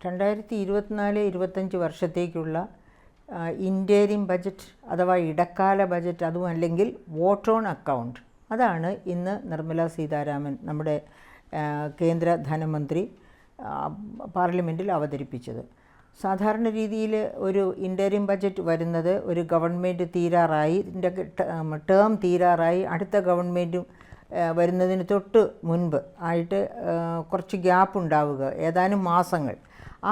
2024-25 വർഷത്തേക്കുള്ള ഇൻ്റേരിയം ബജറ്റ് അഥവാ ഇടക്കാല ബജറ്റ്, അതും അല്ലെങ്കിൽ വോട്ട് ഓൺ അക്കൗണ്ട്, അതാണ് ഇന്ന് നിർമ്മല സീതാരാമൻ നമ്മുടെ കേന്ദ്ര ധനമന്ത്രി പാർലമെൻറ്റിൽ അവതരിപ്പിച്ചത്. സാധാരണ രീതിയിൽ ഒരു ഇൻ്റേരിയം ബജറ്റ് വരുന്നത് ഒരു ഗവൺമെൻറ് തീരാറായി, ഇതിൻ്റെ ടേം തീരാറായി അടുത്ത ഗവൺമെൻറ്റും വരുന്നതിന് തൊട്ട് മുൻപ് ആയിട്ട് കുറച്ച് ഗ്യാപ്പ് ഉണ്ടാവുക, ഏതാനും മാസങ്ങൾ.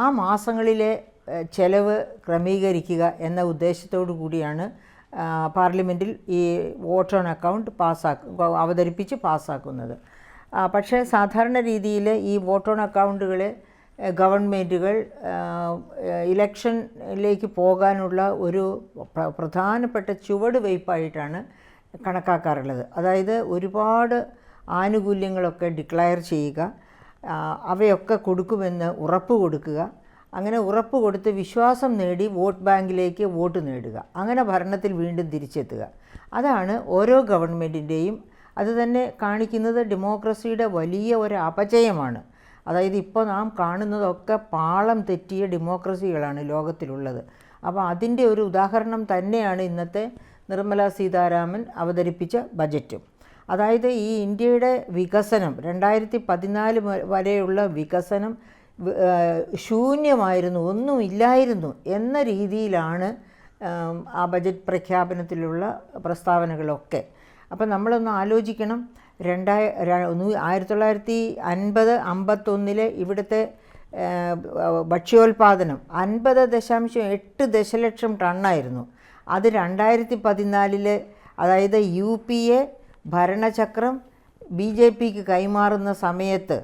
ആ മാസങ്ങളിലെ ചെലവ് ക്രമീകരിക്കുക എന്ന ഉദ്ദേശത്തോടു കൂടിയാണ് പാർലമെൻറ്റിൽ ഈ വോട്ട് ഓൺ അക്കൗണ്ട് അവതരിപ്പിച്ച് പാസ്സാക്കുന്നത്. പക്ഷേ സാധാരണ രീതിയിൽ ഈ വോട്ട് ഓൺ അക്കൗണ്ടുകൾ ഗവൺമെൻറ്റുകൾ ഇലക്ഷനിലേക്ക് പോകാനുള്ള ഒരു പ്രധാനപ്പെട്ട ചുവടുവയ്പ്പായിട്ടാണ് കണക്കാക്കാറുള്ളത്. അതായത് ഒരുപാട് ആനുകൂല്യങ്ങളൊക്കെ ഡിക്ലെയർ ചെയ്യുക, അവയൊക്കെ കൊടുക്കുമെന്ന് ഉറപ്പ് കൊടുക്കുക, അങ്ങനെ ഉറപ്പ് കൊടുത്ത് വിശ്വാസം നേടി വോട്ട് ബാങ്കിലേക്ക് വോട്ട് നേടുക, അങ്ങനെ ഭരണത്തിൽ വീണ്ടും തിരിച്ചെത്തുക. അതാണ് ഓരോ ഗവൺമെൻറ്റിൻ്റെയും. അത് തന്നെ കാണിക്കുന്നത് ഡെമോക്രസിയുടെ വലിയ ഒരു അപജയമാണ്. അതായത് ഇപ്പോൾ നാം കാണുന്നതൊക്കെ പാളം തെറ്റിയ ഡെമോക്രസികളാണ് ലോകത്തിലുള്ളത്. അപ്പോൾ അതിൻ്റെ ഒരു ഉദാഹരണം തന്നെയാണ് ഇന്നത്തെ നിർമ്മല സീതാരാമൻ അവതരിപ്പിച്ച ബജറ്റും. അതായത് ഈ ഇന്ത്യയുടെ വികസനം 2014 വരെയുള്ള വികസനം ശൂന്യമായിരുന്നു, ഒന്നുമില്ലായിരുന്നു എന്ന രീതിയിലാണ് ആ ബജറ്റ് പ്രഖ്യാപനത്തിലുള്ള പ്രസ്താവനകളൊക്കെ. അപ്പം നമ്മളൊന്ന് ആലോചിക്കണം, 1950-51 ഇവിടുത്തെ ഭക്ഷ്യോൽപാദനം 50.8 ദശലക്ഷം ടണ്ണായിരുന്നു. അത് 2014 അതായത് UPA ഭരണചക്രം BJPക്ക് കൈമാറുന്ന സമയത്ത്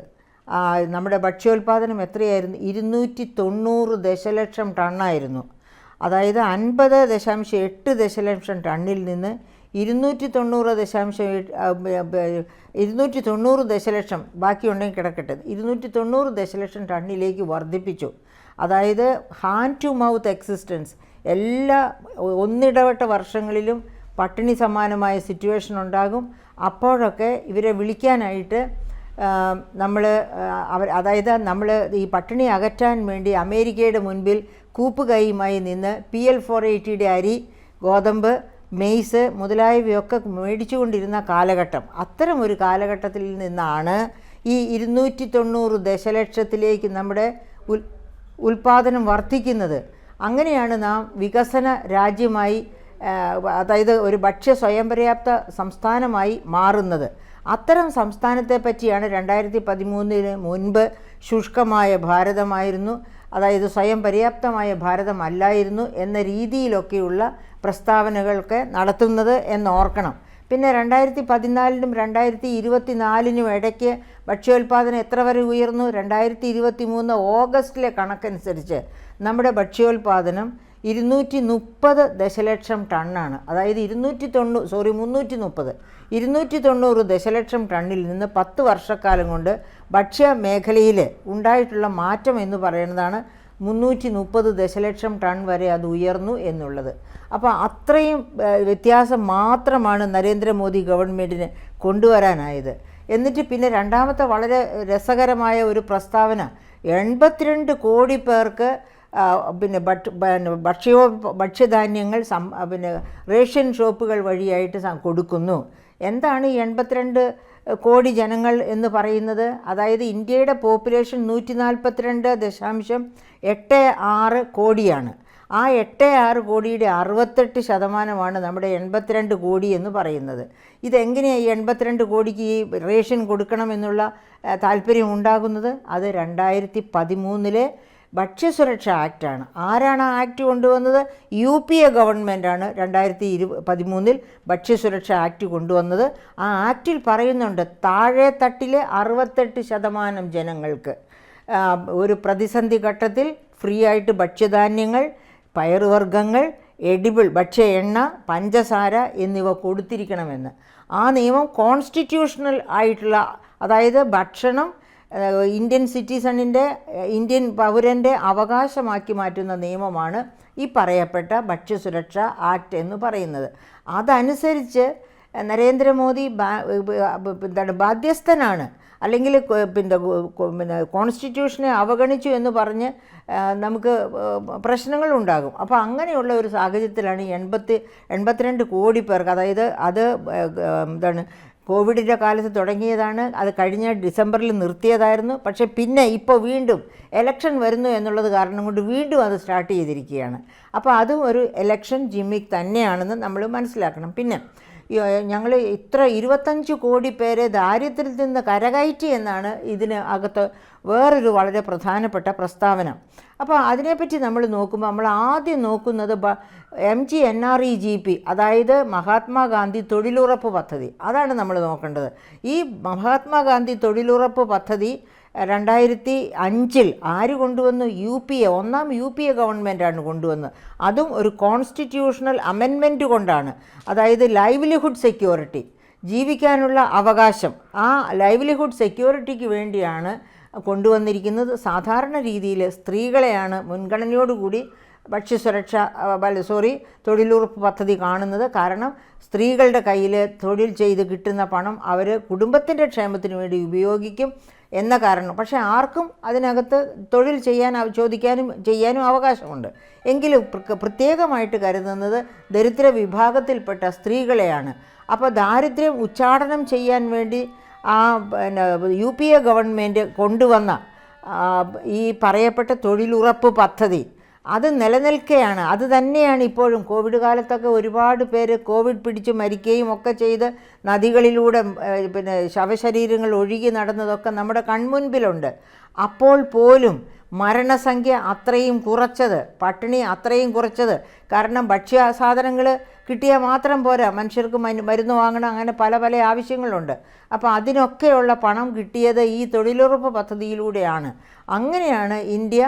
നമ്മുടെ ഭക്ഷ്യോൽപാദനം എത്രയായിരുന്നു? 290 ദശലക്ഷം ടണ്ണായിരുന്നു. അതായത് 50.8 ദശലക്ഷം ടണ്ണിൽ നിന്ന് 290 ദശലക്ഷം, ബാക്കിയുണ്ടെങ്കിൽ കിടക്കട്ടെ, 290 ദശലക്ഷം ടണ്ണിലേക്ക് വർദ്ധിപ്പിച്ചു. അതായത് ഹാൻഡ് ടു മൗത്ത് എക്സിസ്റ്റൻസ്, എല്ലാ ഒന്നിടവിട്ട വർഷങ്ങളിലും പട്ടിണി സമാനമായ സിറ്റുവേഷൻ ഉണ്ടാകും. അപ്പോഴൊക്കെ ഇവരെ വിളിക്കാനായിട്ട് അതായത് നമ്മൾ ഈ പട്ടിണി അകറ്റാൻ വേണ്ടി അമേരിക്കയുടെ മുൻപിൽ കൂപ്പുകൈയുമായി നിന്ന് PL 480 അരി, ഗോതമ്പ്, മെയ്സ് മുതലായവയൊക്കെ മേടിച്ചുകൊണ്ടിരുന്ന കാലഘട്ടം. അത്തരം ഒരു കാലഘട്ടത്തിൽ നിന്നാണ് ഈ 290 ദശലക്ഷത്തിലേക്ക് നമ്മുടെ ഉൽപ്പാദനം വർദ്ധിക്കുന്നത്. അങ്ങനെയാണ് നാം വികസന രാജ്യമായി, അതായത് ഒരു ഭക്ഷ്യ സ്വയം പര്യാപ്ത സംസ്ഥാനമായി മാറുന്നത്. അത്തരം സംസ്ഥാനത്തെ പറ്റിയാണ് 2013 മുൻപ് ശുഷ്കമായ ഭാരതമായിരുന്നു, അതായത് സ്വയം പര്യാപ്തമായ ഭാരതമല്ലായിരുന്നു എന്ന രീതിയിലൊക്കെയുള്ള പ്രസ്താവനകളൊക്കെ നടത്തുന്നത് എന്നോർക്കണം. പിന്നെ 2014-നും 2024-നും ഇടയ്ക്ക് ഭക്ഷ്യോൽപാദനം എത്ര വരെ ഉയർന്നു? 2023 ഓഗസ്റ്റിലെ കണക്കനുസരിച്ച് നമ്മുടെ ഭക്ഷ്യോൽപാദനം 230 ദശലക്ഷം ടണ്ണാണ്. അതായത് 390 ദശലക്ഷം ടണ്ണിൽ നിന്ന് 10 വർഷക്കാലം കൊണ്ട് ഭക്ഷ്യ മേഖലയിൽ ഉണ്ടായിട്ടുള്ള മാറ്റം എന്ന് പറയുന്നതാണ് 330 ദശലക്ഷം ടൺ വരെ അത് ഉയർന്നു എന്നുള്ളത്. അപ്പോൾ അത്രയും വ്യത്യാസം മാത്രമാണ് നരേന്ദ്രമോദി ഗവൺമെൻറ്റിന് കൊണ്ടുവരാനായത്. എന്നിട്ട് പിന്നെ രണ്ടാമത്തെ വളരെ രസകരമായ ഒരു പ്രസ്താവന, 82 കോടി പേർക്ക് പിന്നെ ഭക്ഷ്യധാന്യങ്ങൾ റേഷൻ ഷോപ്പുകൾ വഴിയായിട്ട് കൊടുക്കുന്നു. എന്താണ് ഈ 82 കോടി ജനങ്ങൾ എന്ന് പറയുന്നത്? അതായത് ഇന്ത്യയുടെ പോപ്പുലേഷൻ 142.86 കോടിയാണ്. ആ 86 കോടിയുടെ 68% നമ്മുടെ 82 കോടി എന്ന് പറയുന്നത്. ഇതെങ്ങനെയാണ് ഈ 82 കോടിക്ക് ഈ റേഷൻ കൊടുക്കണമെന്നുള്ള താല്പര്യം ഉണ്ടാകുന്നത്? അത് 2013 ഭക്ഷ്യസുരക്ഷാ ആക്റ്റാണ്. ആരാണ് ആ ആക്ട് കൊണ്ടുവന്നത്? UPA ഗവൺമെൻറ്റാണ് 2013 ഭക്ഷ്യസുരക്ഷാ ആക്ട് കൊണ്ടുവന്നത്. ആ ആക്റ്റിൽ പറയുന്നുണ്ട്, താഴെ തട്ടിലെ 68% ജനങ്ങൾക്ക് ഒരു പ്രതിസന്ധി ഘട്ടത്തിൽ ഫ്രീ ആയിട്ട് ഭക്ഷ്യധാന്യങ്ങൾ, പയറുവർഗ്ഗങ്ങൾ, എഡിബിൾ ഭക്ഷ്യ എണ്ണ, പഞ്ചസാര എന്നിവ കൊടുത്തിരിക്കണമെന്ന്. ആ നിയമം കോൺസ്റ്റിറ്റ്യൂഷണൽ ആയിട്ടുള്ള, അതായത് ഭക്ഷണം ഇന്ത്യൻ പൗരൻ്റെ അവകാശമാക്കി മാറ്റുന്ന നിയമമാണ് ഈ പറയപ്പെട്ട ഭക്ഷ്യസുരക്ഷാ ആക്ട് എന്ന് പറയുന്നത്. അതനുസരിച്ച് നരേന്ദ്രമോദി ബാധ്യസ്ഥനാണ്. അല്ലെങ്കിൽ പിന്നെ കോൺസ്റ്റിറ്റ്യൂഷനെ അവഗണിച്ചു എന്ന് പറഞ്ഞ് നമുക്ക് പ്രശ്നങ്ങളുണ്ടാകും. അപ്പോൾ അങ്ങനെയുള്ള ഒരു സാഹചര്യത്തിലാണ് 82 കോടി പേർക്ക്, അതായത് അത് എന്താണ് കോവിഡിൻ്റെ കാലത്ത് തുടങ്ങിയതാണ്, അത് കഴിഞ്ഞ ഡിസംബറിൽ നിർത്തിയതായിരുന്നു. പക്ഷേ പിന്നെ ഇപ്പോൾ വീണ്ടും എലക്ഷൻ വരുന്നു എന്നുള്ളത് കാരണം കൊണ്ട് വീണ്ടും അത് സ്റ്റാർട്ട് ചെയ്തിരിക്കുകയാണ്. അപ്പോൾ അതും ഒരു എലക്ഷൻ ജിമ്മിക്ക് തന്നെയാണെന്ന് നമ്മൾ മനസ്സിലാക്കണം. പിന്നെ ഞങ്ങൾ ഇത്ര 25 കോടി പേരെ ദാരിദ്ര്യത്തിൽ നിന്ന് കരകയറ്റി എന്നാണ് ഇതിന് അകത്ത് വേറൊരു വളരെ പ്രധാനപ്പെട്ട പ്രസ്താവന. അപ്പോൾ അതിനെപ്പറ്റി നമ്മൾ നോക്കുമ്പോൾ നമ്മൾ ആദ്യം നോക്കുന്നത് MGNREGP, അതായത് മഹാത്മാഗാന്ധി തൊഴിലുറപ്പ് പദ്ധതി, അതാണ് നമ്മൾ നോക്കേണ്ടത്. ഈ മഹാത്മാഗാന്ധി തൊഴിലുറപ്പ് പദ്ധതി 2005 ആര് കൊണ്ടുവന്നു? ഒന്നാം UPA ഗവൺമെൻറ്റാണ് കൊണ്ടുവന്നത്. അതും ഒരു കോൺസ്റ്റിറ്റ്യൂഷണൽ അമെൻമെൻറ്റ് കൊണ്ടാണ്. അതായത് ലൈവ്ലിഹുഡ് സെക്യൂരിറ്റി, ജീവിക്കാനുള്ള അവകാശം, ആ ലൈവ്ലിഹുഡ് സെക്യൂരിറ്റിക്ക് വേണ്ടിയാണ് കൊണ്ടുവന്നിരിക്കുന്നത്. സാധാരണ രീതിയിൽ സ്ത്രീകളെയാണ് മുൻഗണനയോടുകൂടി തൊഴിലുറപ്പ് പദ്ധതി കാണുന്നത്. കാരണം സ്ത്രീകളുടെ കയ്യിൽ തൊഴിൽ ചെയ്ത് കിട്ടുന്ന പണം അവർ കുടുംബത്തിൻ്റെ ക്ഷേമത്തിന് വേണ്ടി ഉപയോഗിക്കും എന്ന കാരണം. പക്ഷേ ആർക്കും അതിനകത്ത് തൊഴിൽ ചോദിക്കാനും ചെയ്യാനും അവകാശമുണ്ട്. എങ്കിലും പ്രത്യേകമായിട്ട് കരുതുന്നത് ദരിദ്ര വിഭാഗത്തിൽപ്പെട്ട സ്ത്രീകളെയാണ്. അപ്പോൾ ദാരിദ്ര്യം ഉച്ചാടനം ചെയ്യാൻ വേണ്ടി UPA ഗവൺമെൻറ് കൊണ്ടുവന്ന ഈ പറയപ്പെട്ട തൊഴിലുറപ്പ് പദ്ധതി അത് നിലനിൽക്കുകയാണ്. അത് തന്നെയാണ് ഇപ്പോഴും. കോവിഡ് കാലത്തൊക്കെ ഒരുപാട് പേര് കോവിഡ് പിടിച്ച് മരിക്കുകയും ഒക്കെ ചെയ്ത് നദികളിലൂടെ ശവശരീരങ്ങൾ ഒഴുകി നടന്നതൊക്കെ നമ്മുടെ കൺമുൻപിലുണ്ട്. അപ്പോൾ പോലും മരണസംഖ്യ അത്രയും കുറച്ചത്, പട്ടിണി അത്രയും കുറച്ചത്, കാരണം ഭക്ഷ്യ സാധനങ്ങൾ കിട്ടിയാൽ മാത്രം പോരാ, മനുഷ്യർക്ക് മരുന്ന് വാങ്ങണം, അങ്ങനെ പല പല ആവശ്യങ്ങളുണ്ട്. അപ്പോൾ അതിനൊക്കെയുള്ള പണം കിട്ടിയത് ഈ തൊഴിലുറപ്പ് പദ്ധതിയിലൂടെയാണ്. അങ്ങനെയാണ് ഇന്ത്യ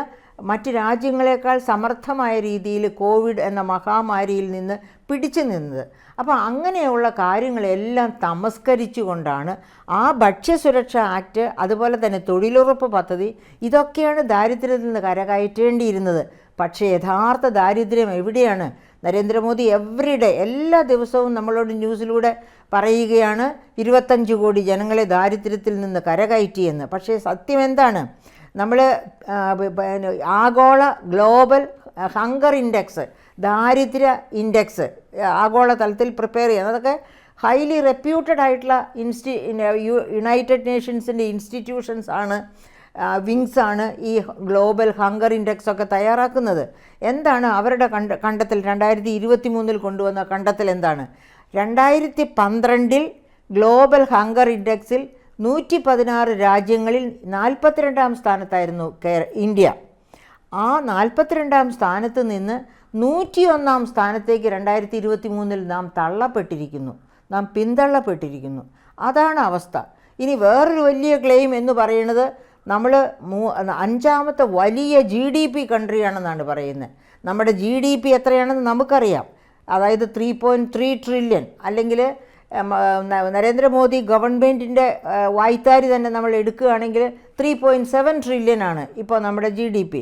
മറ്റ് രാജ്യങ്ങളെക്കാൾ സമർത്ഥമായ രീതിയിൽ കോവിഡ് എന്ന മഹാമാരിയിൽ നിന്ന് പിടിച്ചു നിന്നത്. അപ്പോൾ അങ്ങനെയുള്ള കാര്യങ്ങളെല്ലാം തമസ്കരിച്ചുകൊണ്ടാണ് ആ ഭക്ഷ്യസുരക്ഷാ ആക്ട്, അതുപോലെ തന്നെ തൊഴിലുറപ്പ് പദ്ധതി, ഇതൊക്കെയാണ് ദാരിദ്ര്യത്തിൽ നിന്ന് കരകയറ്റേണ്ടിയിരുന്നത്. പക്ഷേ യഥാർത്ഥ ദാരിദ്ര്യം എവിടെയാണ്? നരേന്ദ്രമോദി എവറിഡേ എല്ലാ ദിവസവും നമ്മളോട് ന്യൂസിലൂടെ പറയുകയാണ് 25 കോടി ജനങ്ങളെ ദാരിദ്ര്യത്തിൽ നിന്ന് കരകയറ്റിയെന്ന്. പക്ഷേ സത്യം എന്താണ്? നമ്മൾ ആഗോള ഗ്ലോബൽ ഹങ്കർ ഇൻഡെക്സ്, ദാരിദ്ര്യ ഇൻഡെക്സ് ആഗോള തലത്തിൽ പ്രിപ്പയർ ചെയ്യുന്നത്, അതൊക്കെ ഹൈലി റെപ്യൂട്ടഡ് ആയിട്ടുള്ള യുണൈറ്റഡ് നേഷൻസിൻ്റെ ഇൻസ്റ്റിറ്റ്യൂഷൻസ് ആണ്, വിങ്സ് ആണ് ഈ ഗ്ലോബൽ ഹങ്കർ ഇൻഡെക്സ് ഒക്കെ തയ്യാറാക്കുന്നത്. എന്താണ് അവരുടെ കണ്ടെത്തൽ? 2023 കൊണ്ടുവന്ന കണ്ടെത്തൽ എന്താണ്? 2012 ഗ്ലോബൽ ഹങ്കർ ഇൻഡെക്സിൽ 116 രാജ്യങ്ങളിൽ 42ാം സ്ഥാനത്തായിരുന്നു ഇന്ത്യ. ആ 42ാം സ്ഥാനത്ത് നിന്ന് 101ാം സ്ഥാനത്തേക്ക് 2023 നാം തള്ളപ്പെട്ടിരിക്കുന്നു, നാം പിന്തള്ളപ്പെട്ടിരിക്കുന്നു. അതാണ് അവസ്ഥ. ഇനി വേറൊരു വലിയ ക്ലെയിം എന്ന് പറയുന്നത് നമ്മൾ 5ാമത്തെ വലിയ GDP കൺട്രിയാണെന്നാണ് പറയുന്നത്. നമ്മുടെ GDP എത്രയാണെന്ന് നമുക്കറിയാം. അതായത് 3.3 ട്രില്യൺ, അല്ലെങ്കിൽ നരേന്ദ്രമോദി ഗവൺമെൻറ്റിൻ്റെ വായ്ത്താരി തന്നെ നമ്മൾ എടുക്കുകയാണെങ്കിൽ 3.7 ട്രില്യൺ ആണ് ഇപ്പോൾ നമ്മുടെ GDP.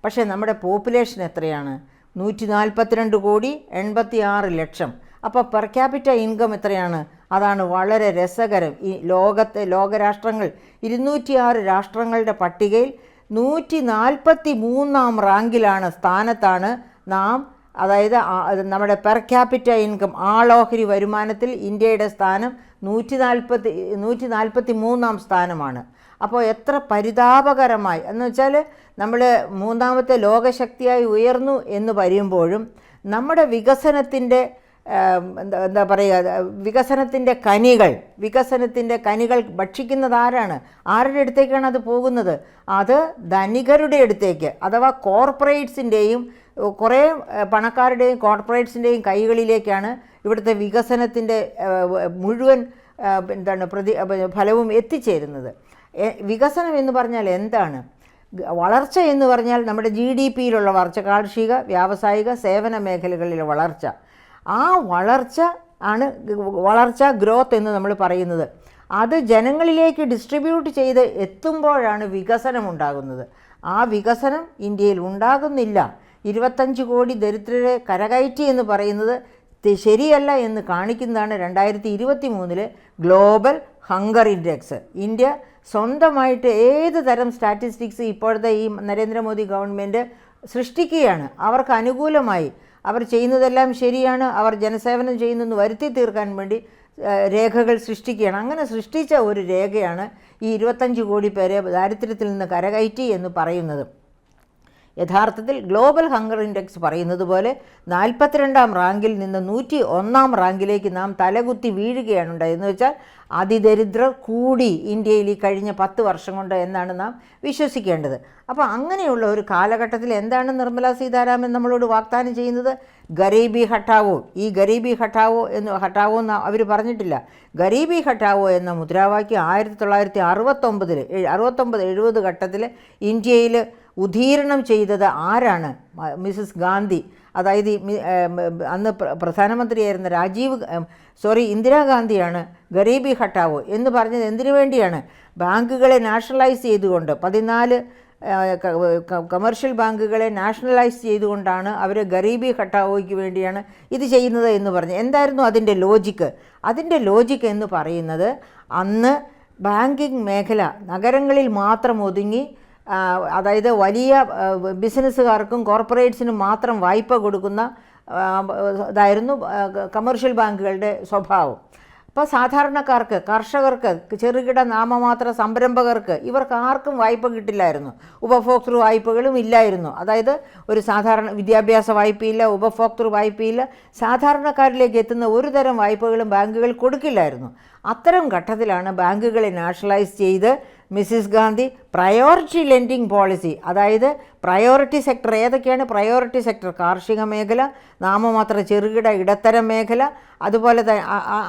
പക്ഷേ നമ്മുടെ പോപ്പുലേഷൻ എത്രയാണ്? 142 കോടി 86 ലക്ഷം. അപ്പോൾ പെർ ക്യാപിറ്റ ഇൻകം എത്രയാണ്? അതാണ് വളരെ രസകരം. ഈ ലോകരാഷ്ട്രങ്ങൾ 206 രാഷ്ട്രങ്ങളുടെ പട്ടികയിൽ 143ാം റാങ്കിലാണ്, സ്ഥാനത്താണ് നാം. അതായത് നമ്മുടെ പെർ ക്യാപിറ്റ ഇൻകം, ആളോഹരി വരുമാനത്തിൽ ഇന്ത്യയുടെ സ്ഥാനം 143ാം സ്ഥാനമാണ്. അപ്പോൾ എത്ര പരിതാപകരമായി എന്ന് വെച്ചാൽ, നമ്മൾ 3ാമത്തെ ലോകശക്തിയായി ഉയർന്നു എന്ന് പറയുമ്പോഴും നമ്മുടെ വികസനത്തിൻ്റെ എന്താ പറയുക, വികസനത്തിൻ്റെ കനികൾ ഭക്ഷിക്കുന്നത് ആരാണ്? ആരുടെ അടുത്തേക്കാണ് അത് പോകുന്നത്? അത് ധനികരുടെ അടുത്തേക്ക്, അഥവാ കോർപ്പറേറ്റ്സിൻ്റെയും കുറേ പണക്കാരുടെയും കോർപ്പറേറ്റ്സിൻ്റെയും കൈകളിലേക്കാണ് ഇവിടുത്തെ വികസനത്തിൻ്റെ മുഴുവൻ ഫലവും എത്തിച്ചേരുന്നത്. വികസനം എന്ന് പറഞ്ഞാൽ എന്താണ്? വളർച്ച എന്ന് പറഞ്ഞാൽ നമ്മുടെ GDPയിലുള്ള വളർച്ച, കാർഷിക, വ്യാവസായിക, സേവന മേഖലകളിലെ വളർച്ച. ആ വളർച്ച ഗ്രോത്ത് എന്ന് നമ്മൾ പറയുന്നത്. അത് ജനങ്ങളിലേക്ക് ഡിസ്ട്രിബ്യൂട്ട് ചെയ്ത് എത്തുമ്പോഴാണ് വികസനം ഉണ്ടാകുന്നത്. ആ വികസനം ഇന്ത്യയിൽ ഉണ്ടാകുന്നില്ല. 25 കോടി ദരിദ്രരെ കരകയറ്റി എന്ന് പറയുന്നത് ശരിയല്ല എന്ന് കാണിക്കുന്നതാണ് 2023 ഗ്ലോബൽ ഹങ്കർ ഇൻഡെക്സ്. ഇന്ത്യ സ്വന്തമായിട്ട് ഏത് തരം സ്റ്റാറ്റിസ്റ്റിക്സ് ഇപ്പോഴത്തെ ഈ നരേന്ദ്രമോദി ഗവൺമെൻറ് സൃഷ്ടിക്കുകയാണ്. അവർക്ക് അനുകൂലമായി അവർ ചെയ്യുന്നതെല്ലാം ശരിയാണ്, അവർ ജനസേവനം ചെയ്യുന്നെന്ന് വരുത്തി തീർക്കാൻ വേണ്ടി രേഖകൾ സൃഷ്ടിക്കുകയാണ്. അങ്ങനെ സൃഷ്ടിച്ച ഒരു രേഖയാണ് ഈ 25 കോടി പേരെ ദാരിദ്ര്യത്തിൽ നിന്ന് കരകയറ്റി എന്ന് പറയുന്നത്. യഥാർത്ഥത്തിൽ ഗ്ലോബൽ ഹങ്കർ ഇൻഡെക്സ് പറയുന്നത് പോലെ 42ാം റാങ്കിൽ നിന്ന് 101ാം റാങ്കിലേക്ക് നാം തലകുത്തി വീഴുകയാണ് ഉണ്ടായെന്ന് വെച്ചാൽ അതിദരിദ്രർ കൂടി ഇന്ത്യയിൽ ഈ കഴിഞ്ഞ 10 വർഷം കൊണ്ട് എന്നാണ് നാം വിശ്വസിക്കേണ്ടത്. അപ്പോൾ അങ്ങനെയുള്ള ഒരു കാലഘട്ടത്തിൽ എന്താണ് നിർമ്മലാ സീതാരാമൻ നമ്മളോട് വാഗ്ദാനം ചെയ്യുന്നത്? ഗരീബി ഹട്ടാവോ. ഈ ഗരീബി ഹട്ടാവോ എന്ന് അവർ പറഞ്ഞിട്ടില്ല. ഗരീബി ഹട്ടാവോ എന്ന മുദ്രാവാക്യം 1969-70 ഘട്ടത്തിൽ ഇന്ത്യയിൽ ഉദീരണം ചെയ്തത് ആരാണ്? മിസസ് ഗാന്ധി, അതായത് അന്ന് പ്രധാനമന്ത്രിയായിരുന്ന ഇന്ദിരാഗാന്ധിയാണ് ഗരീബി ഹട്ടാവോ എന്ന് പറഞ്ഞത്. എന്തിനു വേണ്ടിയാണ്? ബാങ്കുകളെ നാഷണലൈസ് ചെയ്തുകൊണ്ട് 14 കമേർഷ്യൽ ബാങ്കുകളെ നാഷണലൈസ് ചെയ്തുകൊണ്ടാണ് അവർ ഗരീബി ഹട്ടാവോയ്ക്ക് വേണ്ടിയാണ് ഇത് ചെയ്യുന്നത് എന്ന് പറഞ്ഞു. എന്തായിരുന്നു അതിൻ്റെ ലോജിക്ക്? അതിൻ്റെ ലോജിക്ക് എന്ന് പറയുന്നത് അന്ന് ബാങ്കിങ് മേഖല നഗരങ്ങളിൽ മാത്രം ഒതുങ്ങി, അതായത് വലിയ ബിസിനസ്സുകാർക്കും കോർപ്പറേറ്റ്സിനും മാത്രം വായ്പ കൊടുക്കുന്ന ഇതായിരുന്നു കമേർഷ്യൽ ബാങ്കുകളുടെ സ്വഭാവം. അപ്പോൾ സാധാരണക്കാർക്ക്, കർഷകർക്ക്, ചെറുകിട നാമമാത്ര സംരംഭകർക്ക് ഇവർക്ക് ആർക്കും വായ്പ കിട്ടില്ലായിരുന്നു. ഉപഭോക്തൃ വായ്പകളും ഇല്ലായിരുന്നു. അതായത് ഒരു സാധാരണ വിദ്യാഭ്യാസ വായ്പയില്ല, ഉപഭോക്തൃ വായ്പയില്ല, സാധാരണക്കാരിലേക്ക് എത്തുന്ന ഒരു തരം വായ്പകളും ബാങ്കുകൾ കൊടുക്കില്ലായിരുന്നു. അത്തരം ഘട്ടത്തിലാണ് ബാങ്കുകളെ നാഷണലൈസ് ചെയ്ത് Mrs Gandhi priority lending policy, അതായത് പ്രയോറിറ്റി സെക്ടർ ഏതൊക്കെയാണ്? പ്രയോറിറ്റി സെക്ടർ കാർഷിക മേഖല, നാമമാത്ര ചെറുകിട ഇടത്തരം മേഖല, അതുപോലെ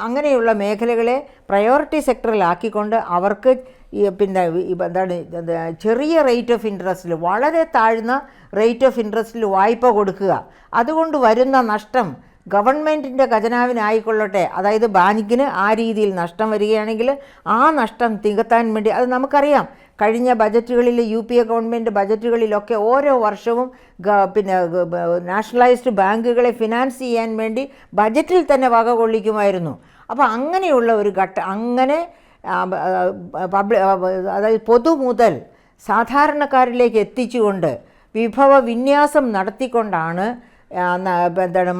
അങ്ങനെയുള്ള മേഖലകളെ പ്രയോറിറ്റി സെക്ടറിലാക്കിക്കൊണ്ട് അവർക്ക് ചെറിയ റേറ്റ് ഓഫ് ഇൻട്രസ്റ്റിൽ, വളരെ താഴ്ന്ന റേറ്റ് ഓഫ് ഇൻട്രസ്റ്റിൽ വായ്പ കൊടുക്കുക. അതുകൊണ്ട് വരുന്ന നഷ്ടം ഗവൺമെൻറ്റിൻ്റെ ഖജനാവിനായിക്കൊള്ളട്ടെ, അതായത് ബാങ്കിന് ആ രീതിയിൽ നഷ്ടം വരികയാണെങ്കിൽ ആ നഷ്ടം തികത്താൻ വേണ്ടി, അത് നമുക്കറിയാം, കഴിഞ്ഞ ബജറ്റുകളിൽ UPA ഗവൺമെൻറ് ബജറ്റുകളിലൊക്കെ ഓരോ വർഷവും നാഷണലൈസ്ഡ് ബാങ്കുകളെ ഫിനാൻസ് ചെയ്യാൻ വേണ്ടി ബജറ്റിൽ തന്നെ വക കൊള്ളിക്കുമായിരുന്നു. അപ്പോൾ അങ്ങനെയുള്ള ഒരു അങ്ങനെ അതായത് പൊതുമുതൽ സാധാരണക്കാരിലേക്ക് എത്തിച്ചുകൊണ്ട് വിഭവ വിന്യാസം നടത്തിക്കൊണ്ടാണ്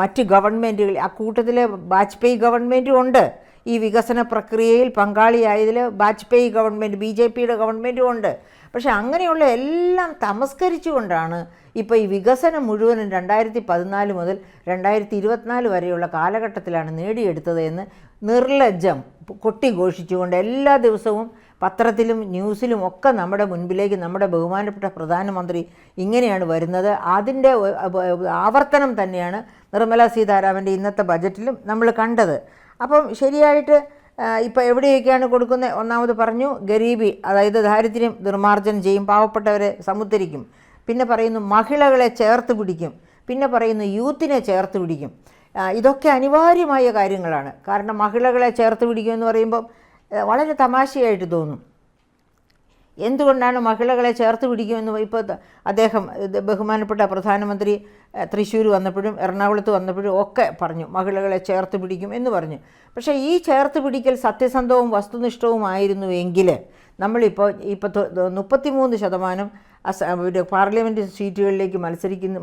മറ്റ് ഗവൺമെൻറ്റുകൾ, അക്കൂട്ടത്തിൽ വാജ്പേയി ഗവൺമെൻറ്റും ഉണ്ട്. ഈ വികസന പ്രക്രിയയിൽ പങ്കാളിയായതിൽ വാജ്പേയി ഗവൺമെൻറ്, BJPയുടെ ഗവൺമെൻറ്റും ഉണ്ട്. പക്ഷേ അങ്ങനെയുള്ള എല്ലാം തമസ്കരിച്ചുകൊണ്ടാണ് ഇപ്പോൾ ഈ വികസനം മുഴുവനും 2014 മുതൽ 2024 വരെയുള്ള കാലഘട്ടത്തിലാണ് നേടിയെടുത്തത് എന്ന് നിർലജ്ജം കൊട്ടിഘോഷിച്ചുകൊണ്ട് എല്ലാ ദിവസവും പത്രത്തിലും ന്യൂസിലും ഒക്കെ നമ്മുടെ മുൻപിലേക്ക് നമ്മുടെ ബഹുമാനപ്പെട്ട പ്രധാനമന്ത്രി ഇങ്ങനെയാണ് വരുന്നത്. അതിൻ്റെ ആവർത്തനം തന്നെയാണ് നിർമ്മലാ സീതാരാമൻ്റെ ഇന്നത്തെ ബജറ്റിലും നമ്മൾ കണ്ടത്. അപ്പം ശരിയായിട്ട് ഇപ്പോൾ എവിടെയൊക്കെയാണ് കൊടുക്കുന്നത്? ഒന്നാമത് പറഞ്ഞു ഗരീബി, അതായത് ദാരിദ്ര്യം നിർമ്മാർജ്ജനം ചെയ്യും, പാവപ്പെട്ടവരെ സമുദ്ധരിക്കും. പിന്നെ പറയുന്നു മഹിളകളെ ചേർത്ത് പിടിക്കും. പിന്നെ പറയുന്നു യൂത്തിനെ ചേർത്ത് പിടിക്കും. ഇതൊക്കെ അനിവാര്യമായ കാര്യങ്ങളാണ്. കാരണം മഹിളകളെ ചേർത്ത് പിടിക്കുമെന്ന് പറയുമ്പം വളരെ തമാശയായിട്ട് തോന്നും. എന്തുകൊണ്ടാണ് മഹിളകളെ ചേർത്ത് പിടിക്കുമെന്ന് ഇപ്പോൾ അദ്ദേഹം ബഹുമാനപ്പെട്ട പ്രധാനമന്ത്രി തൃശ്ശൂർ വന്നപ്പോഴും എറണാകുളത്ത് വന്നപ്പോഴും ഒക്കെ പറഞ്ഞു മഹിളകളെ ചേർത്ത് പിടിക്കും എന്ന് പറഞ്ഞു. പക്ഷേ ഈ ചേർത്ത് പിടിക്കൽ സത്യസന്ധവും വസ്തുനിഷ്ഠവുമായിരുന്നു എങ്കിൽ നമ്മളിപ്പോൾ 33% പാർലമെൻറ്റ് സീറ്റുകളിലേക്ക്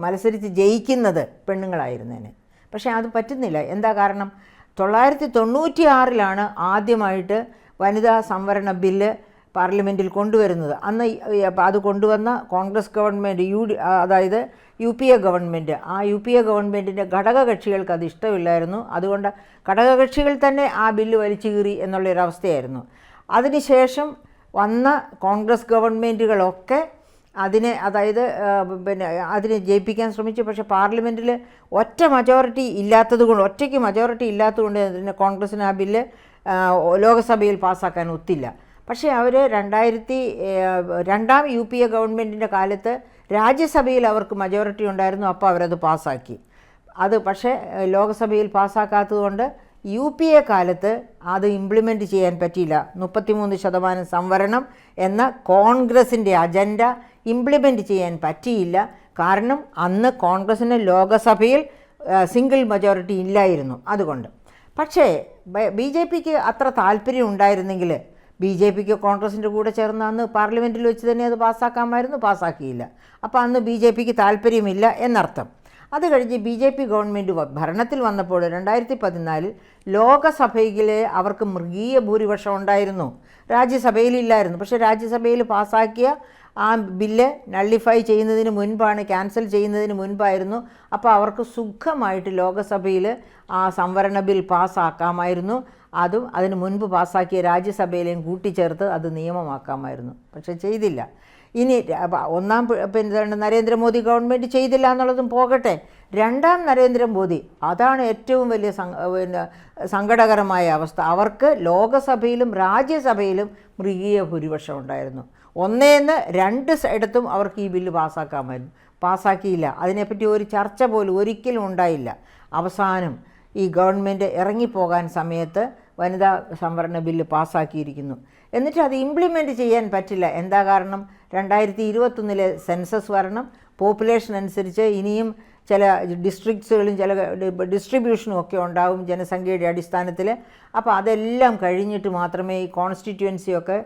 മത്സരിച്ച് ജയിക്കുന്നത് പെണ്ണുങ്ങളായിരുന്നേനെ. പക്ഷേ അത് പറ്റുന്നില്ല. എന്താ കാരണം? 1996 ആദ്യമായിട്ട് വനിതാ സംവരണ ബില്ല് പാർലമെൻറ്റിൽ കൊണ്ടുവരുന്നത്. അന്ന് അത് കൊണ്ടുവന്ന കോൺഗ്രസ് ഗവൺമെൻറ്, അതായത് UPA ഗവൺമെൻറ്, ആ UPA ഗവൺമെൻറ്റിൻ്റെ ഘടകകക്ഷികൾക്ക് അത് ഇഷ്ടമില്ലായിരുന്നു. അതുകൊണ്ട് ഘടകകക്ഷികൾ തന്നെ ആ ബില്ല് വലിച്ചു കീറി എന്നുള്ളൊരവസ്ഥയായിരുന്നു. അതിനുശേഷം വന്ന കോൺഗ്രസ് ഗവൺമെൻറ്റുകളൊക്കെ അതിനെ, അതായത് അതിനെ ജയിപ്പിക്കാൻ ശ്രമിച്ചു. പക്ഷേ പാർലമെൻറ്റിൽ ഒറ്റയ്ക്ക് മജോറിറ്റി ഇല്ലാത്തതുകൊണ്ട് തന്നെ കോൺഗ്രസ്സിന് ആ ബില്ല് ലോകസഭയിൽ പാസ്സാക്കാൻ ഒത്തില്ല. പക്ഷേ അവർ 2002 UPA ഗവൺമെൻറ്റിൻ്റെ കാലത്ത് രാജ്യസഭയിൽ അവർക്ക് മജോറിറ്റി ഉണ്ടായിരുന്നു. അപ്പോൾ അവരത് പാസ്സാക്കി. അത് പക്ഷേ ലോകസഭയിൽ പാസ്സാക്കാത്തതുകൊണ്ട് UPA കാലത്ത് അത് ഇംപ്ലിമെൻറ്റ് ചെയ്യാൻ പറ്റിയില്ല. 33% സംവരണം എന്ന കോൺഗ്രസിൻ്റെ അജണ്ട ഇംപ്ലിമെൻറ്റ് ചെയ്യാൻ പറ്റിയില്ല. കാരണം അന്ന് കോൺഗ്രസ്സിന് ലോകസഭയിൽ സിംഗിൾ മജോറിറ്റി ഇല്ലായിരുന്നു. അതുകൊണ്ട് പക്ഷേ BJPക്ക് അത്ര താല്പര്യം ഉണ്ടായിരുന്നെങ്കിൽ BJPക്ക് കോൺഗ്രസിൻ്റെ കൂടെ ചേർന്ന് അന്ന് പാർലമെൻറ്റിൽ വെച്ച് തന്നെ അത് പാസ്സാക്കാമായിരുന്നു, പാസ്സാക്കിയില്ല. അപ്പോൾ അന്ന് BJPക്ക് താല്പര്യമില്ല എന്നർത്ഥം. അത് കഴിഞ്ഞ് BJP ഗവൺമെൻറ് ഭരണത്തിൽ വന്നപ്പോൾ 2014 ലോകസഭയിലെ അവർക്ക് മൃഗീയ ഭൂരിപക്ഷം ഉണ്ടായിരുന്നു, രാജ്യസഭയിലില്ലായിരുന്നു. പക്ഷേ രാജ്യസഭയിൽ പാസ്സാക്കിയ ആ ബില്ല് നള്ളിഫൈ ചെയ്യുന്നതിന് മുൻപാണ്, ക്യാൻസൽ ചെയ്യുന്നതിന് മുൻപായിരുന്നു. അപ്പോൾ അവർക്ക് സുഖമായിട്ട് ലോകസഭയിൽ ആ സംവരണ ബിൽ പാസ്സാക്കാമായിരുന്നു. അതും അതിന് മുൻപ് പാസ്സാക്കിയ രാജ്യസഭയിലെയും കൂട്ടിച്ചേർത്ത് അത് നിയമമാക്കാമായിരുന്നു. പക്ഷേ ചെയ്തില്ല. ഇനി പിന്നെ നരേന്ദ്രമോദി ഗവൺമെൻറ് ചെയ്തില്ല എന്നുള്ളതും പോകട്ടെ, രണ്ടാം നരേന്ദ്രമോദി, അതാണ് ഏറ്റവും വലിയ സങ്കടകരമായ അവസ്ഥ. അവർക്ക് ലോകസഭയിലും രാജ്യസഭയിലും മൃഗീയ ഭൂരിപക്ഷം ഉണ്ടായിരുന്നു. 1-2 ഇടത്തും അവർക്ക് ഈ ബില്ല് പാസ്സാക്കാമായിരുന്നു, പാസ്സാക്കിയില്ല. അതിനെപ്പറ്റി ഒരു ചർച്ച പോലും ഒരിക്കലും ഉണ്ടായില്ല. അവസാനം ഈ ഗവൺമെൻറ് ഇറങ്ങിപ്പോകാൻ സമയത്ത് വനിതാ സംവരണ ബില്ല് പാസ്സാക്കിയിരിക്കുന്നു. എന്നിട്ട് അത് ഇംപ്ലിമെൻറ്റ് ചെയ്യാൻ പറ്റില്ല. എന്താ കാരണം? 2021 സെൻസസ് വരണം, പോപ്പുലേഷൻ അനുസരിച്ച് ഇനിയും ചില ഡിസ്ട്രിക്ട്സുകളും ചില ഡിസ്ട്രിബ്യൂഷനും ഒക്കെ ഉണ്ടാവും ജനസംഖ്യയുടെ അടിസ്ഥാനത്തിൽ. അപ്പോൾ അതെല്ലാം കഴിഞ്ഞിട്ട് മാത്രമേ ഈ കോൺസ്റ്റിറ്റ്യുവൻസിയൊക്കെ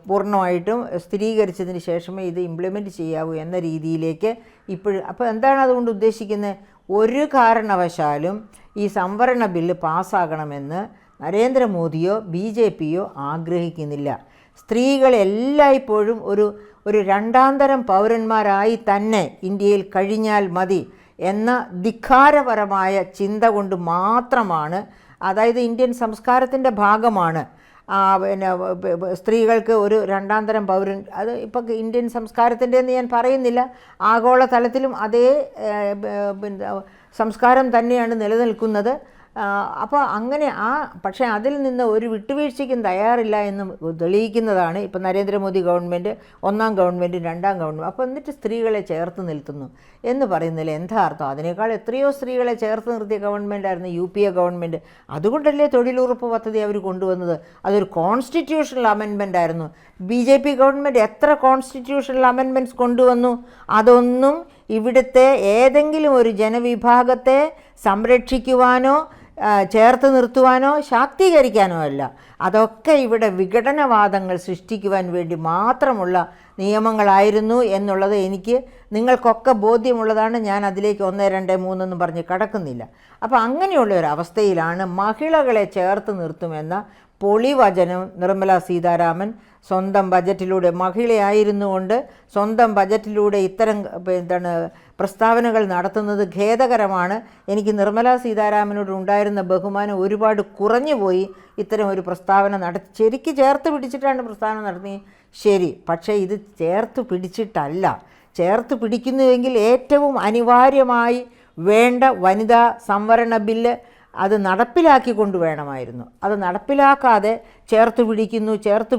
പൂർണ്ണമായിട്ടും സ്ഥിരീകരിച്ചതിന് ശേഷമേ ഇത് ഇംപ്ലിമെൻറ്റ് ചെയ്യാവൂ എന്ന രീതിയിലേക്ക് ഇപ്പോഴും. അപ്പോൾ എന്താണ് അതുകൊണ്ട് ഉദ്ദേശിക്കുന്നത്? ഒരു കാരണവശാലും ഈ സംവരണ ബില്ല് പാസ്സാകണമെന്ന് നരേന്ദ്രമോദിയോ BJPയോ ആഗ്രഹിക്കുന്നില്ല. സ്ത്രീകൾ എല്ലായ്പ്പോഴും ഒരു രണ്ടാന്തരം പൗരന്മാരായി തന്നെ ഇന്ത്യയിൽ കഴിഞ്ഞാൽ മതി എന്ന ധിക്കാരപരമായ ചിന്ത കൊണ്ട് മാത്രമാണ്, അതായത് ഇന്ത്യൻ സംസ്കാരത്തിൻ്റെ ഭാഗമാണ് പിന്നെ സ്ത്രീകൾക്ക് ഒരു രണ്ടാന്തരം പൗരൻ. അത് ഇപ്പോൾ ഇന്ത്യൻ സംസ്കാരത്തിൻ്റെ എന്ന് ഞാൻ പറയുന്നില്ല, ആഗോളതലത്തിലും അതേ പിന്നെ സംസ്കാരം തന്നെയാണ് നിലനിൽക്കുന്നത്. അപ്പോൾ അങ്ങനെ പക്ഷേ അതിൽ നിന്ന് ഒരു വിട്ടുവീഴ്ചയ്ക്കും തയ്യാറില്ല എന്ന് തെളിയിക്കുന്നതാണ് ഇപ്പോൾ നരേന്ദ്രമോദി ഗവൺമെൻറ്, ഒന്നാം ഗവൺമെൻറ്, രണ്ടാം ഗവൺമെൻറ്. അപ്പോൾ എന്നിട്ട് സ്ത്രീകളെ ചേർത്ത് നിർത്തുന്നു എന്ന് പറയുന്നതിൽ എന്താ അർത്ഥം? അതിനേക്കാൾ എത്രയോ സ്ത്രീകളെ ചേർത്ത് നിർത്തിയ ഗവൺമെൻറ്റായിരുന്നു UPA ഗവൺമെൻറ്. അതുകൊണ്ടല്ലേ തൊഴിലുറപ്പ് പദ്ധതി അവർ കൊണ്ടുവന്നത്. അതൊരു കോൺസ്റ്റിറ്റ്യൂഷണൽ അമെൻമെൻ്റ് ആയിരുന്നു. BJP ഗവൺമെൻറ് എത്ര കോൺസ്റ്റിറ്റ്യൂഷണൽ അമെൻമെൻറ്റ്സ് കൊണ്ടുവന്നു? അതൊന്നും ഇവിടുത്തെ ഏതെങ്കിലും ഒരു ജനവിഭാഗത്തെ സംരക്ഷിക്കുവാനോ ചേർത്ത് നിർത്തുവാനോ ശാക്തീകരിക്കാനോ അല്ല. അതൊക്കെ ഇവിടെ വിഘടനവാദങ്ങൾ സൃഷ്ടിക്കുവാൻ വേണ്ടി മാത്രമുള്ള നിയമങ്ങളായിരുന്നു എന്നുള്ളത് എനിക്ക് നിങ്ങൾക്കൊക്കെ ബോധ്യമുള്ളതാണ്. ഞാൻ അതിലേക്ക് 1, 2, 3 എന്നും പറഞ്ഞ് കടക്കുന്നില്ല. അപ്പോൾ അങ്ങനെയുള്ള ഒരു അവസ്ഥയിലാണ് മഹിളകളെ ചേർത്ത് നിർത്തുമെന്ന പൊളിവചനം നിർമ്മല സീതാരാമൻ സ്വന്തം ബജറ്റിലൂടെ, മഹിളയായിരുന്നു കൊണ്ട് സ്വന്തം ബജറ്റിലൂടെ ഇത്തരം പ്രസ്താവനകൾ നടത്തുന്നത് ഖേദകരമാണ്. എനിക്ക് നിർമ്മല സീതാരാമനോട് ഉണ്ടായിരുന്ന ബഹുമാനം ഒരുപാട് കുറഞ്ഞു പോയി. ഇത്തരം ഒരു പ്രസ്താവന ശരിക്ക് ചേർത്ത് പിടിച്ചിട്ടാണ് പ്രസ്താവന നടത്തി, ശരി. പക്ഷേ ഇത് ചേർത്ത് പിടിച്ചിട്ടല്ല. ചേർത്ത് പിടിക്കുന്നുവെങ്കിൽ ഏറ്റവും അനിവാര്യമായി വേണ്ട വനിതാ സംവരണ ബില്ല് അത് നടപ്പിലാക്കി കൊണ്ടുവേണമായിരുന്നു. അത് നടപ്പിലാക്കാതെ ചേർത്ത്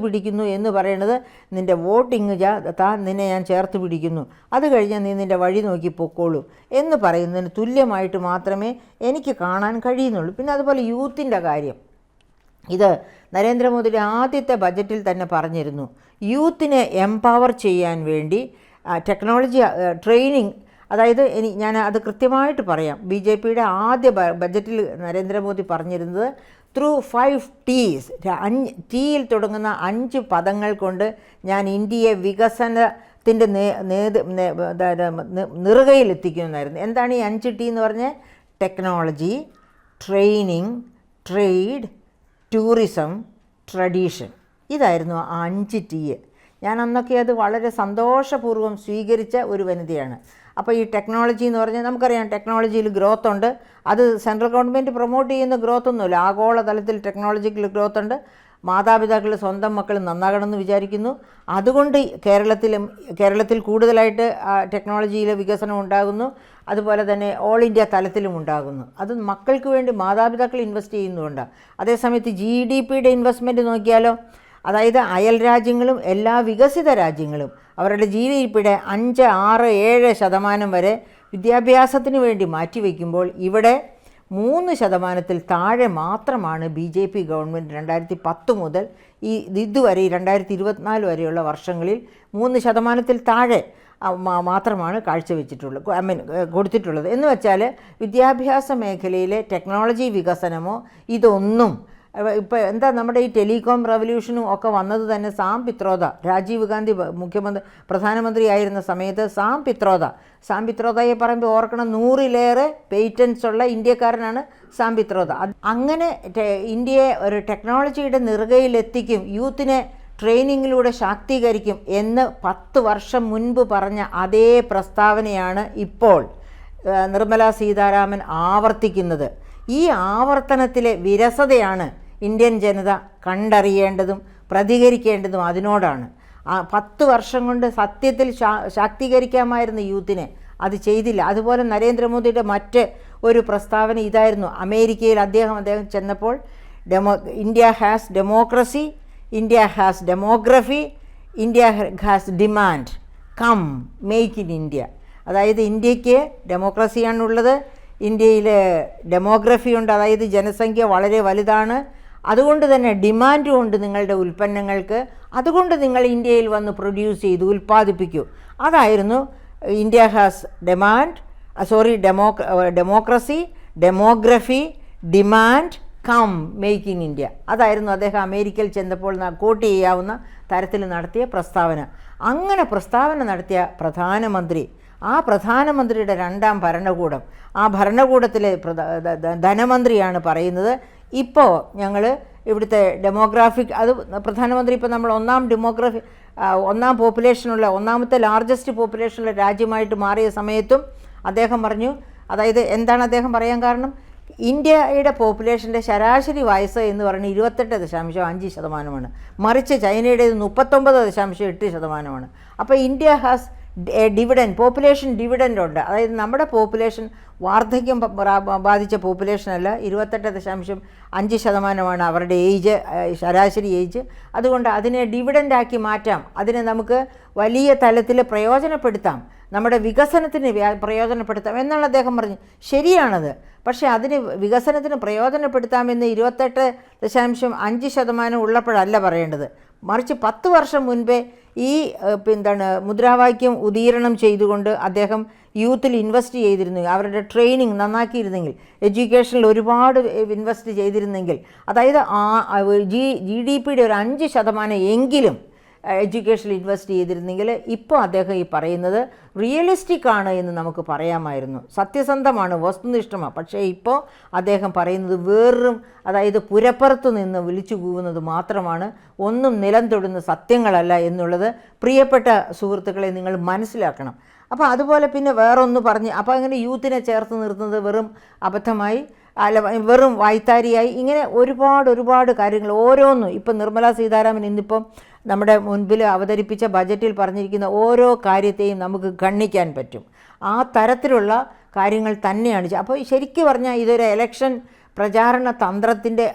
പിടിക്കുന്നു എന്ന് പറയുന്നത്, നിൻ്റെ വോട്ടിങ് നിന്നെ ഞാൻ ചേർത്ത് പിടിക്കുന്നു, അത് കഴിഞ്ഞാൽ നീ നിൻ്റെ വഴി നോക്കി പൊക്കോളൂ എന്ന് പറയുന്നതിന് തുല്യമായിട്ട് മാത്രമേ എനിക്ക് കാണാൻ കഴിയുന്നുള്ളൂ. പിന്നെ അതുപോലെ യൂത്തിൻ്റെ കാര്യം, ഇത് നരേന്ദ്രമോദിയുടെ ആദ്യത്തെ ബജറ്റിൽ തന്നെ പറഞ്ഞിരുന്നു. യൂത്തിനെ എംപവർ ചെയ്യാൻ വേണ്ടി ടെക്നോളജി ട്രെയിനിങ്, അതായത് ഞാൻ അത് കൃത്യമായിട്ട് പറയാം. BJPയുടെ ആദ്യ ബജറ്റിൽ നരേന്ദ്രമോദി പറഞ്ഞിരുന്നത് ത്രൂ 5 T's, Tയിൽ തുടങ്ങുന്ന 5 പദങ്ങൾ കൊണ്ട് ഞാൻ ഇന്ത്യയെ വികസനത്തിൻ്റെ നെറുകയിലെത്തിക്കുമെന്നായിരുന്നു. എന്താണ് ഈ 5 T എന്ന് പറഞ്ഞാൽ? Technology, training, trade, tourism, tradition. ഇതായിരുന്നു ആ 5 T. ഞാൻ അന്നൊക്കെ അത് വളരെ സന്തോഷപൂർവ്വം സ്വീകരിച്ച ഒരു വനിതയാണ്. അപ്പോൾ ഈ ടെക്നോളജി എന്ന് പറഞ്ഞാൽ നമുക്കറിയാം, ടെക്നോളജിയിൽ ഗ്രോത്ത് ഉണ്ട്. അത് സെൻട്രൽ ഗവൺമെൻറ് പ്രൊമോട്ട് ചെയ്യുന്ന ഗ്രോത്ത് ഒന്നുമില്ല. ആഗോളതലത്തിൽ ടെക്നോളജിക്കൽ ഗ്രോത്ത് ഉണ്ട്. മാതാപിതാക്കൾ സ്വന്തം മക്കൾ നന്നാകണമെന്ന് വിചാരിക്കുന്നു. അതുകൊണ്ട് കേരളത്തിൽ കൂടുതലായിട്ട് ടെക്നോളജിയിലെ വികസനം ഉണ്ടാകുന്നു. അതുപോലെ തന്നെ ഓൾ ഇന്ത്യ തലത്തിലും ഉണ്ടാകുന്നു. അത് മക്കൾക്ക് വേണ്ടി മാതാപിതാക്കൾ ഇൻവെസ്റ്റ് ചെയ്യുന്നുണ്ട്. അതേസമയത്ത് GDPയുടെ ഇൻവെസ്റ്റ്മെൻറ്റ് നോക്കിയാലോ, അതായത് അയൽ രാജ്യങ്ങളും എല്ലാ വികസിത രാജ്യങ്ങളും അവരുടെ GDPയുടെ 5, 6, 7% വരെ വിദ്യാഭ്യാസത്തിന് വേണ്ടി മാറ്റിവെക്കുമ്പോൾ ഇവിടെ 3% താഴെ മാത്രമാണ് BJP ഗവൺമെൻറ് 2010 മുതൽ ഇതുവരെ 2024 വരെയുള്ള വർഷങ്ങളിൽ 3% താഴെ മാത്രമാണ് കാഴ്ചവെച്ചിട്ടുള്ളത്, കൊടുത്തിട്ടുള്ളത്. എന്ന് വെച്ചാൽ വിദ്യാഭ്യാസ മേഖലയിലെ ടെക്നോളജി വികസനമോ ഇതൊന്നും ഇപ്പോൾ എന്താ നമ്മുടെ ഈ ടെലികോം റവല്യൂഷനും ഒക്കെ വന്നത് തന്നെ സാം പിത്രോദ, രാജീവ് ഗാന്ധി പ്രധാനമന്ത്രിയായിരുന്ന സമയത്ത് സാം പിത്രോദയെ പറയുമ്പോൾ ഓർക്കണം, 100-ലേറെ പേറ്റൻസ് ഉള്ള ഇന്ത്യക്കാരനാണ് സാം പിത്രോദ. അങ്ങനെ ഇന്ത്യയെ ഒരു ടെക്നോളജിയുടെ നെറുകയിലെത്തിക്കും, യൂത്തിനെ ട്രെയിനിങ്ങിലൂടെ ശാക്തീകരിക്കും എന്ന് 10 വർഷം മുൻപ് പറഞ്ഞ അതേ പ്രസ്താവനയാണ് ഇപ്പോൾ നിർമ്മല സീതാരാമൻ ആവർത്തിക്കുന്നത്. ഈ ആവർത്തനത്തിലെ വിരസതയാണ് ഇന്ത്യൻ ജനത കണ്ടറിയേണ്ടതും പ്രതികരിക്കേണ്ടതും അതിനോടാണ്. 10 വർഷം കൊണ്ട് സത്യത്തിൽ ശാക്തീകരിക്കാമായിരുന്ന യൂത്തിനെ അത് ചെയ്തില്ല. അതുപോലെ നരേന്ദ്രമോദിയുടെ മറ്റ് ഒരു പ്രസ്താവന ഇതായിരുന്നു. അമേരിക്കയിൽ അദ്ദേഹം ചെന്നപ്പോൾ India has democracy, India has demography, India has demand, come make in India. അതായത് ഇന്ത്യക്ക് ഡെമോക്രസിയാണുള്ളത്, ഇന്ത്യയിൽ ഡെമോഗ്രഫി ഉണ്ട്, അതായത് ജനസംഖ്യ വളരെ വലുതാണ്, അതുകൊണ്ട് തന്നെ ഡിമാൻഡും ഉണ്ട് നിങ്ങളുടെ ഉൽപ്പന്നങ്ങൾക്ക്, അതുകൊണ്ട് നിങ്ങൾ ഇന്ത്യയിൽ വന്ന് പ്രൊഡ്യൂസ് ചെയ്ത് ഉൽപ്പാദിപ്പിക്കൂ. അതായിരുന്നു India has democracy, demography, demand, come make in India. അതായിരുന്നു അദ്ദേഹം അമേരിക്കയിൽ ചെന്നപ്പോൾ കോട്ട് ചെയ്യാവുന്ന തരത്തിൽ നടത്തിയ പ്രസ്താവന. അങ്ങനെ പ്രസ്താവന നടത്തിയ പ്രധാനമന്ത്രി, ആ പ്രധാനമന്ത്രിയുടെ 2ാം ഭരണകൂടം, ആ ഭരണകൂടത്തിലെ ധനമന്ത്രിയാണ് പറയുന്നത്, ഇപ്പോൾ ഞങ്ങൾ ഇവിടുത്തെ ഡെമോഗ്രാഫിക്, അത് പ്രധാനമന്ത്രി ഇപ്പോൾ നമ്മൾ ഒന്നാം പോപ്പുലേഷനുള്ള, ഒന്നാമത്തെ ലാർജസ്റ്റ് പോപ്പുലേഷനുള്ള രാജ്യമായിട്ട് മാറിയ സമയത്തും അദ്ദേഹം പറഞ്ഞു, അതായത് എന്താണ് അദ്ദേഹം പറയാൻ കാരണം, ഇന്ത്യയുടെ പോപ്പുലേഷൻ്റെ ശരാശരി വയസ്സ് എന്ന് പറഞ്ഞ് 28.5%, മറിച്ച് ചൈനയുടേത് 39.8%. അപ്പോൾ ഇന്ത്യ ഹാസ് പോപ്പുലേഷൻ ഡിവിഡൻ്റ് ഉണ്ട്. അതായത് നമ്മുടെ പോപ്പുലേഷൻ വാർദ്ധക്യം ബാധിച്ച പോപ്പുലേഷനല്ല, 28.5% അവരുടെ ഏജ്, ശരാശരി ഏജ്. അതുകൊണ്ട് അതിനെ ഡിവിഡൻ്റാക്കി മാറ്റാം, അതിനെ നമുക്ക് വലിയ തലത്തിൽ പ്രയോജനപ്പെടുത്താം, നമ്മുടെ വികസനത്തിന് പ്രയോജനപ്പെടുത്താം എന്നാണ് അദ്ദേഹം പറഞ്ഞു. ശരിയാണത്. പക്ഷേ അതിന് വികസനത്തിന് പ്രയോജനപ്പെടുത്താമെന്ന് 28.5% ഉള്ളപ്പോഴല്ല പറയേണ്ടത്, മറിച്ച് 10 വർഷം മുൻപേ ഈ മുദ്രാവാക്യം ഉദീരണം ചെയ്തുകൊണ്ട് അദ്ദേഹം യൂത്തിൽ ഇൻവെസ്റ്റ് ചെയ്തിരുന്നു, അവരുടെ ട്രെയിനിങ് നന്നാക്കിയിരുന്നെങ്കിൽ, എഡ്യൂക്കേഷനിൽ ഒരുപാട് ഇൻവെസ്റ്റ് ചെയ്തിരുന്നെങ്കിൽ, അതായത് GDPയുടെ ഒരു 5% എങ്കിലും എഡ്യൂക്കേഷനിൽ ഇൻവെസ്റ്റ് ചെയ്തിരുന്നെങ്കിൽ ഇപ്പോൾ അദ്ദേഹം ഈ പറയുന്നത് റിയലിസ്റ്റിക് ആണ് എന്ന് നമുക്ക് പറയാമായിരുന്നു, സത്യസന്ധമാണ്, വസ്തുനിഷ്ഠമാണ്. പക്ഷേ ഇപ്പോൾ അദ്ദേഹം പറയുന്നത് വേറും, അതായത് പുരപ്പുറത്തു നിന്ന് വിളിച്ചു കൂവുന്നത് മാത്രമാണ്, ഒന്നും നിലം തൊടുന്ന സത്യങ്ങളല്ല എന്നുള്ളത് പ്രിയപ്പെട്ട സുഹൃത്തുക്കളെ നിങ്ങൾ മനസ്സിലാക്കണം. അപ്പോൾ അതുപോലെ പിന്നെ വേറൊന്ന് പറഞ്ഞ്, അപ്പോൾ അങ്ങനെ യൂത്തിനെ ചേർത്ത് നിർത്തുന്നത് വെറും അബദ്ധമായി, വെറും വായ്ത്താരിയായി, ഇങ്ങനെ ഒരുപാട് കാര്യങ്ങൾ ഓരോന്നും. ഇപ്പം നിർമ്മല സീതാരാമൻ ഇന്നിപ്പം നമ്മുടെ മുൻപിൽ അവതരിപ്പിച്ച ബജറ്റിൽ പറഞ്ഞിരിക്കുന്ന ഓരോ കാര്യത്തെയും നമുക്ക് ഗണ്ണിക്കാൻ പറ്റും. ആ തരത്തിലുള്ള കാര്യങ്ങൾ തന്നെയാണ്. അപ്പോൾ ശരിക്കും പറഞ്ഞാൽ ഇതൊരു ഇലക്ഷൻ പ്രചാരണ തന്ത്രത്തിൻ്റെ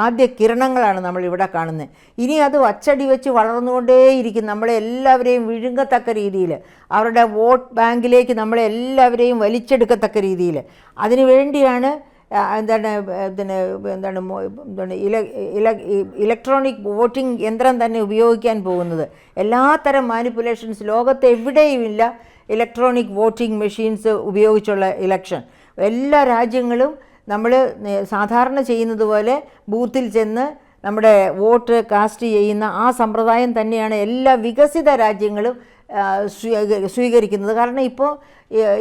ആദ്യ കിരണങ്ങളാണ് നമ്മളിവിടെ കാണുന്നത്. ഇനി അത് വച്ചടി വെച്ച് വളർന്നുകൊണ്ടേയിരിക്കും, നമ്മളെ എല്ലാവരെയും വിഴുങ്ങത്തക്ക രീതിയിൽ, അവരുടെ വോട്ട് ബാങ്കിലേക്ക് നമ്മളെ എല്ലാവരെയും വലിച്ചെടുക്കത്തക്ക രീതിയിൽ. അതിനുവേണ്ടിയാണ് ഇലക്ട്രോണിക് വോട്ടിംഗ് യന്ത്രം തന്നെ ഉപയോഗിക്കാൻ പോകുന്നത്. എല്ലാത്തരം മാനിപ്പുലേഷൻസ് ലോകത്ത് എവിടെയുമില്ല ഇലക്ട്രോണിക് വോട്ടിംഗ് മെഷീൻസ് ഉപയോഗിച്ചുള്ള ഇലക്ഷൻ. എല്ലാ രാജ്യങ്ങളും നമ്മൾ സാധാരണ ചെയ്യുന്നത് പോലെ ബൂത്തിൽ ചെന്ന് നമ്മുടെ വോട്ട് കാസ്റ്റ് ചെയ്യുന്ന ആ സമ്പ്രദായം തന്നെയാണ് എല്ലാ വികസിത രാജ്യങ്ങളും സ്വീകരിക്കുന്നത്. കാരണം ഇപ്പോൾ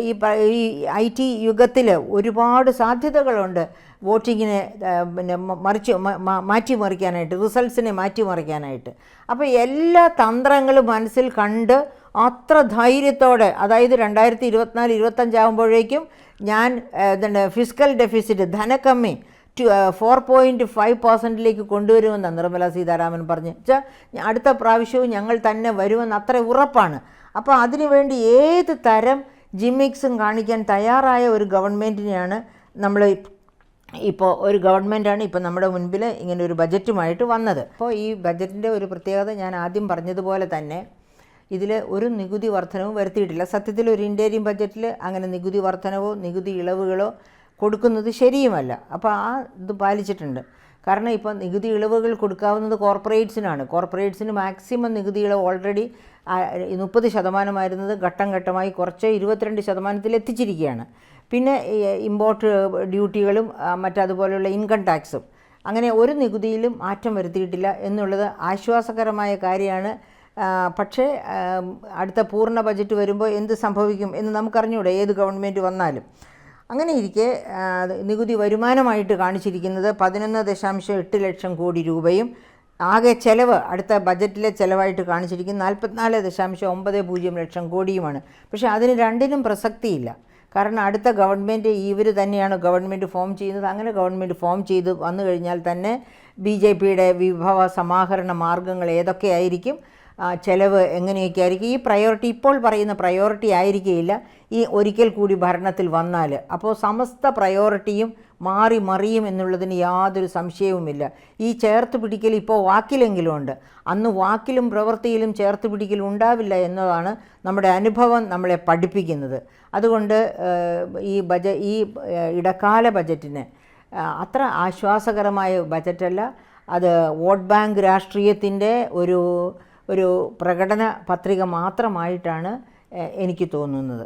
ഈ IT യുഗത്തിൽ ഒരുപാട് സാധ്യതകളുണ്ട് വോട്ടിങ്ങിനെ മാറ്റിമറിക്കാനായിട്ട്, റിസൾട്ട്സിനെ മാറ്റിമറിക്കാനായിട്ട്. അപ്പോൾ എല്ലാ തന്ത്രങ്ങളും മനസ്സിൽ കണ്ട് അത്ര ധൈര്യത്തോടെ, അതായത് 2024-25 ആകുമ്പോഴേക്കും ഞാൻ ഫിസ്ക്കൽ ഡെഫിസിറ്റ്, ധനക്കമ്മി 4.5% കൊണ്ടുവരുമെന്ന് നിർമ്മല സീതാരാമൻ പറഞ്ഞു. അടുത്ത പ്രാവശ്യവും ഞങ്ങൾ തന്നെ വരുമെന്ന് അത്ര ഉറപ്പാണ്. അപ്പോൾ അതിനുവേണ്ടി ഏത് തരം ജിമ്മിക്സും കാണിക്കാൻ തയ്യാറായ ഒരു ഗവൺമെൻറ്റിനെയാണ് ഒരു ഗവൺമെൻറ്റാണ് ഇപ്പോൾ നമ്മുടെ മുൻപിൽ ഇങ്ങനെ ഒരു ബജറ്റുമായിട്ട് വന്നത്. അപ്പോൾ ഈ ബജറ്റിൻ്റെ ഒരു പ്രത്യേകത ഞാൻ ആദ്യം പറഞ്ഞതുപോലെ തന്നെ ഇതിൽ ഒരു നികുതി വർധനവും വരുത്തിയിട്ടില്ല. സത്യത്തിൽ ഒരു ഇന്ത്യൻ ബജറ്റിൽ അങ്ങനെ നികുതി വർധനവോ നികുതി ഇളവുകളോ കൊടുക്കുന്നത് ശരിയുമല്ല. അപ്പോൾ ഇത് പാലിച്ചിട്ടുണ്ട്. കാരണം ഇപ്പോൾ നികുതി ഇളവുകൾ കൊടുക്കാവുന്നത് കോർപ്പറേറ്റ്സിന് മാക്സിമം നികുതി ഇളവ് ഓൾറെഡി 30% ഘട്ടം ഘട്ടമായി കുറച്ച് 22% എത്തിച്ചിരിക്കുകയാണ്. പിന്നെ ഇമ്പോർട്ട് ഡ്യൂട്ടികളും മറ്റതുപോലെയുള്ള ഇൻകം ടാക്സും അങ്ങനെ ഒരു നികുതിയിലും മാറ്റം വരുത്തിയിട്ടില്ല എന്നുള്ളത് ആശ്വാസകരമായ കാര്യമാണ്. പക്ഷേ അടുത്ത പൂർണ്ണ ബജറ്റ് വരുമ്പോൾ എന്ത് സംഭവിക്കും എന്ന് നമുക്കറിഞ്ഞൂടെ, ഏത് ഗവൺമെൻറ് വന്നാലും. അങ്ങനെ ഇരിക്കെ നികുതി വരുമാനമായിട്ട് കാണിച്ചിരിക്കുന്നത് 11.8 ലക്ഷം കോടി രൂപയും ആകെ ചെലവ് അടുത്ത ബജറ്റിലെ ചിലവായിട്ട് കാണിച്ചിരിക്കുന്നത് 44.90 ലക്ഷം കോടിയുമാണ്. പക്ഷേ അതിന് രണ്ടിനും പ്രസക്തിയില്ല. കാരണം അടുത്ത ഗവൺമെൻറ് ഇവർ തന്നെയാണ് ഗവൺമെൻറ് ഫോം ചെയ്യുന്നത്. അങ്ങനെ ഗവൺമെൻറ് ഫോം ചെയ്ത് വന്നു കഴിഞ്ഞാൽ തന്നെ BJPയുടെ വിഭവ സമാഹരണ മാർഗ്ഗങ്ങൾ ഏതൊക്കെയായിരിക്കും, ചെലവ് എങ്ങനെയൊക്കെ ആയിരിക്കും, ഈ പ്രയോറിറ്റി ഇപ്പോൾ പറയുന്ന പ്രയോറിറ്റി ആയിരിക്കുകയില്ല ഈ ഒരിക്കൽ കൂടി ഭരണത്തിൽ വന്നാൽ. അപ്പോൾ സമസ്ത പ്രയോറിറ്റിയും മാറി മറിയും എന്നുള്ളതിന് യാതൊരു സംശയവുമില്ല. ഈ ചേർത്ത് പിടിക്കൽ ഇപ്പോൾ വാക്കിലെങ്കിലും ഉണ്ട്, അന്ന് വാക്കിലും പ്രവൃത്തിയിലും ചേർത്ത് പിടിക്കൽ ഉണ്ടാവില്ല എന്നതാണ് നമ്മുടെ അനുഭവം നമ്മളെ പഠിപ്പിക്കുന്നത്. അതുകൊണ്ട് ഈ ഇടക്കാല ബജറ്റിന് അത്ര ആശ്വാസകരമായ ബജറ്റല്ല. അത് വോട്ട് ബാങ്ക് രാഷ്ട്രീയത്തിൻ്റെ ഒരു പ്രകടന പത്രിക മാത്രമായിട്ടാണ് എനിക്ക് തോന്നുന്നത്.